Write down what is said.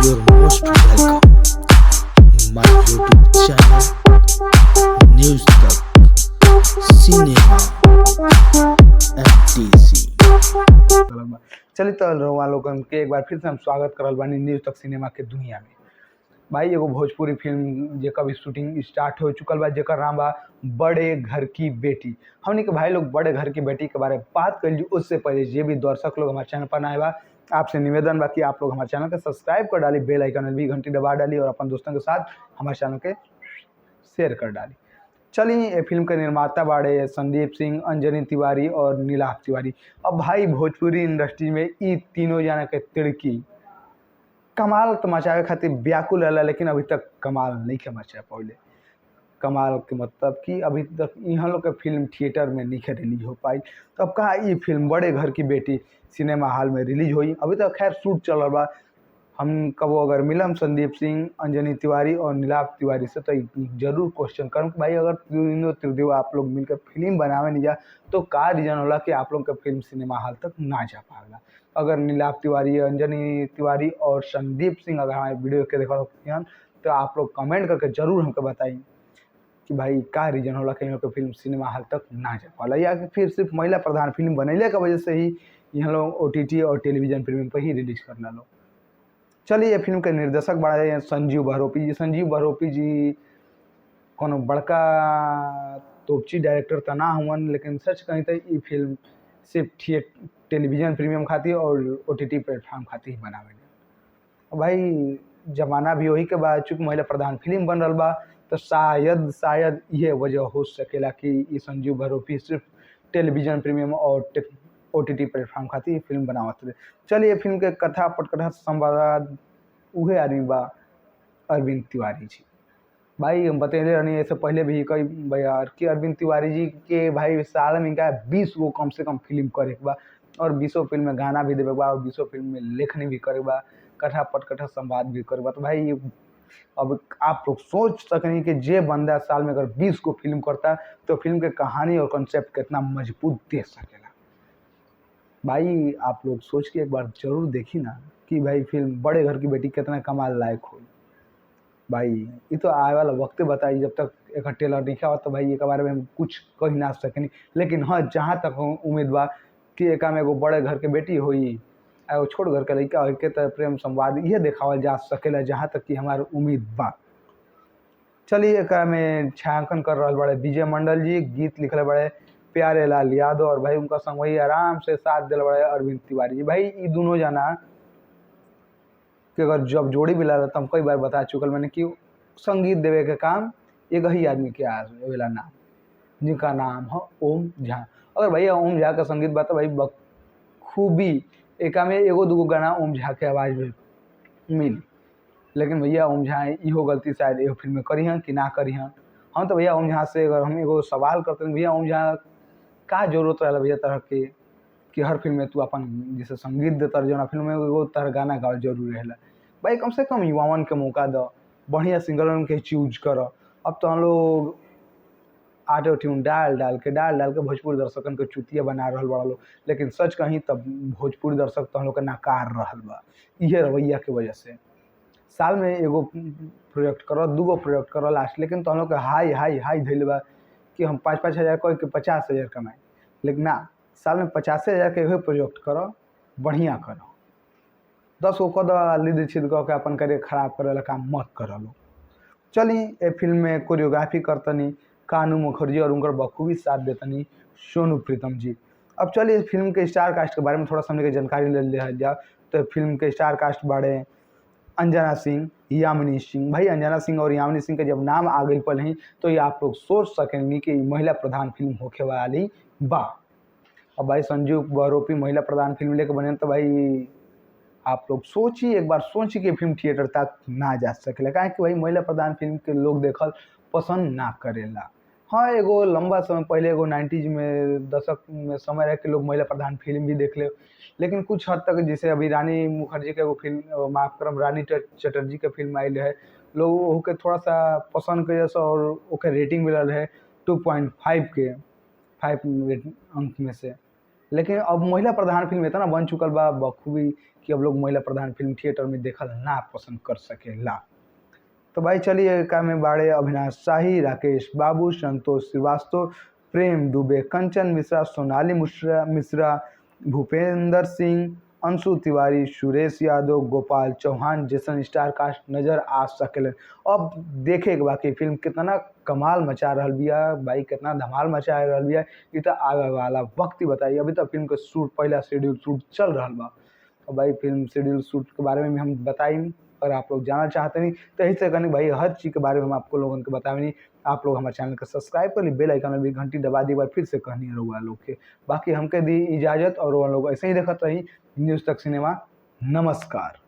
You're most welcome. My YouTube channel, News Talk, Cinema, FTC। चलिए तो रउआ लोगन के एक बार फिर से हम स्वागत करल बानी न्यूज़ तक सिनेमा के दुनिया में। भाई एगो भोजपुरी फिल्म जेकर अभी शूटिंग स्टार्ट हो चुकल बा, जेकर नाम बा बड़े घर की बेटी। हमनी के भाई लोग बड़े घर की बेटी के बारे में बात कर ली, उससे पहले जे भी दर्शक लोग हमारे चैनल पर नए बा, आपसे निवेदन बा कि आप लोग हमारे चैनल के सब्सक्राइब कर डाली, बेल आइकन में भी घंटी दबा डाली और अपन दोस्तों के साथ हमारे चैनल के शेयर कर डाली। चलिए ये फिल्म के निर्माता बाड़े संदीप सिंह, अंजनी तिवारी और नीलाभ तिवारी। अब भाई भोजपुरी इंडस्ट्री में ई तीनों जना के तिड़की कमाल तो मचावे खातिर व्याकुल रहला, लेकिन अभी तक कमाल नहीं के मचा पौले। कमाल के मतलब कि अभी तक यहाँ लोग के फिल्म थिएटर में नहीं रिलीज हो पाई। तो अब कहा ये फिल्म बड़े घर की बेटी सिनेमा हॉल में रिलीज हुई। अभी तक खैर शूट चल रहा बा। हम कबो अगर मिलम संदीप सिंह, अंजनी तिवारी और नीलाभ तिवारी से तो जरूर क्वेश्चन करम कि भाई अगर तीनों त्रिदेव आप लोग मिलकर फिल्म बनावे नहीं जा तो का रीजन होला कि आप लोग का फिल्म सिनेमा हॉल तक ना जा पाएगा। अगर नीलाभ तिवारी, अंजनी तिवारी और संदीप सिंह अगर हमारे वीडियो के देखा तो आप लोग कमेंट करके जरूर हमको बताइए कि भाई का रीजन होला कि लोग फिल्म सिनेमा हॉल तक ना जा पाला, या कि फिर सिर्फ महिला प्रधान फिल्म बनैले की वजह से ही यहाँ लोग OTT और टेलीविजन प्रीमियम पर ही रिलीज करना लोग। चलिए ये फिल्म के निर्देशक बड़ा संजीव बहरोपी जी। संजीव बहरोपी जी कोनो बड़का तोपची डायरेक्टर तो ना हुवन, लेकिन सच कहीं तो ये फिल्म सिर्फ टेलीविजन प्रीमियम खातिर और OTT प्लेटफॉर्म खातिर ही बनावे। भाई जमाना भी वही के बाद चूँकि महिला प्रधान फिल्म बन रहा बा, तो शायद ये वजह हो सकेला कि ये संजीव बहरोपी सिर्फ टेलीविजन प्रीमियम और OTT प्लेटफॉर्म खातिर फिल्म बनावत रहे। चलिए फिल्म के कथा पटकथा संवाद उहे आदमी बा अरविंद तिवारी जी। भाई हम बतैले रहनी ऐसे पहले भी कई बार कि अरविंद तिवारी जी के भाई साल में इनका 20 गो कम से कम फिल्म करे के बा, और 20 फिल्म में गाना भी देवे बा, और 20 फिल्म में लेखनी भी करे बा, कथा पटकथा संवाद भी करे बा। तो भाई अब आप लोग सोच सकें कि जे बंदा साल में अगर 20 गो फिल्म करता तो फिल्म के कहानी और कॉन्सेप्ट कितना मजबूत दे सकेला। भाई आप लोग सोच के एक बार जरूर देखी ना कि भाई फिल्म बड़े घर की बेटी कितना कमाल लायक हो। भाई ये तो आए वाला वक्त बताई, जब तक एक ट्रेलर दिखा हो तो भाई एक बारे में हम कुछ कह ना सकें। लेकिन हाँ, जहाँ तक उम्मीद बा कि एक में एगो बड़े घर के बेटी हुई, एगो छोट घर के लड़का हो के तरह प्रेम संवाद ये देखावल जा सकेला, जहाँ तक कि हमारी उम्मीद बा। चलिए एक में छायांकन कर रहा बड़े विजय मंडल जी, गीत लिखल बड़े प्यारे लाल यादव, और भाई उनका संग वही आराम से साथ दिल बड़े अरविंद तिवारी जी। भाई ये दोनों जना कि अगर जब जोड़ी भी ला तो हम कई बार बता चुकल मैंने कि संगीत देवे के काम एक ही आदमी के आवेला नाम, जिनका नाम है ओम झा। अगर भैया ओम झा का संगीत बा तो भाई बखूबी एक में एगो दूगो गाना ओम झा के आवाज़ में मिली। लेकिन भैया ओम झा इहो गलती शायद एगो फिल्म में करी हैं कि ना करी हैं। हम तो भैया ओम झा से अगर हम एगो सवाल करते हैं, भैया ओम झा का जरूरत रहा भैया तरह के कि हर फिल्म में तू अपन जैसे संगीत देता जो फिल्म में एगो तरह गाना गावल जरूरी रहेला। भाई कम से कम युवावन के मौका दो, बढ़िया सिंगरन के चूज करो। अब तो हम लोग ऑटो ट्यून डाल डाल के भोजपुरी दर्शकन के चुतिया बना रहा बड़ा लोग। लेकिन सच कहीं तब भोजपुरी दर्शक तो हम लोग के नकार रहा बा इहे रवैया के वजह से। साल में एगो प्रोजेक्ट करो, दूगो प्रोजेक्ट करो लास्ट, लेकिन तो हम लोग के हाई हाई हाई धैल बा कि हम 5-5 हज़ार कह के 50,000 कमाए। लेकिन ना, साल में 50,000 के एगो प्रोजेक्ट करो, बढ़िया करो। 10 गो कद लीद छिद कह के अपन करियर खराब करे वाला काम मत करो लोग। चलिए ये फिल्म में कोरियोग्राफी करतनी कानू मुखर्जी और उनकर बखूबी साथ देतनी सोनू प्रीतम जी। अब चलिए फिल्म के स्टार कास्ट के बारे में थोड़ा सा हमने जानकारी ले लिया जाए। तो फिल्म के स्टार कास्ट बाड़े अंजना सिंह, यामिनी सिंह। भाई अंजना सिंह और यामिनी सिंह के जब नाम आ गई पल ही तो ये आप लोग सोच सकेंगे कि महिला प्रधान फिल्म होके वाली बा। अब भाई संजीव बहरोपी महिला प्रधान फिल्म लेके बने तो भाई आप लोग सोचिए, एक बार सोचिए कि फिल्म थिएटर तक ना जा सकेला, काहे कि भाई महिला प्रधान फिल्म के लोग देखल पसंद ना करेला। हाँ, एगो लंबा समय पहले एगो 90s में दशक में समय रह के लोग महिला प्रधान फिल्म भी देख ले, लेकिन कुछ हद तक जैसे अभी रानी मुखर्जी के वो फिल्म माफ करम रानी चटर्जी के फिल्म आयल है, लोग के थोड़ा सा पसंद के जैसा और ओके रेटिंग मिलल है 2.5 के 5 अंक में से। लेकिन अब महिला प्रधान फिल्म इतना बन चुकल बा बखूबी कि अब लोग महिला प्रधान फिल्म थिएटर में देखल ना पसंद कर सकेला। तो भाई चलिए का में बाड़े अविनाश शाही, राकेश बाबू, संतोष श्रीवास्तव, प्रेम दुबे, कंचन मिश्रा, सोनाली मिश्रा, भूपेंद्र सिंह, अंशु तिवारी, सुरेश यादव, गोपाल चौहान जैसन स्टार कास्ट नजर आ सकेलन। अब देखे के बाकी फिल्म कितना कमाल मचा रहल बिया भाई, कितना धमाल मचा रहल बिया इ त आगे वाला वक्त ही बताइए। अभी तक फिल्म के शूट पहला शेड्यूल शूट चल रहा बा। तो भाई फिल्म शेड्यूल शूट के बारे में हम बताई, अगर आप लोग जानना चाहते नहीं तो यही से कहनी भाई हर चीज़ के बारे में हम आपको लोगों को बतावे नहीं। आप लोग हमारे चैनल को सब्सक्राइब कर ली, बेल आइकन में भी घंटी दबा दी। बार फिर से कहनी है रहुआ लोग के, बाकी हमके दी इजाज़त और वो लोग ऐसे ही देखते रही न्यूज़ तक सिनेमा। नमस्कार।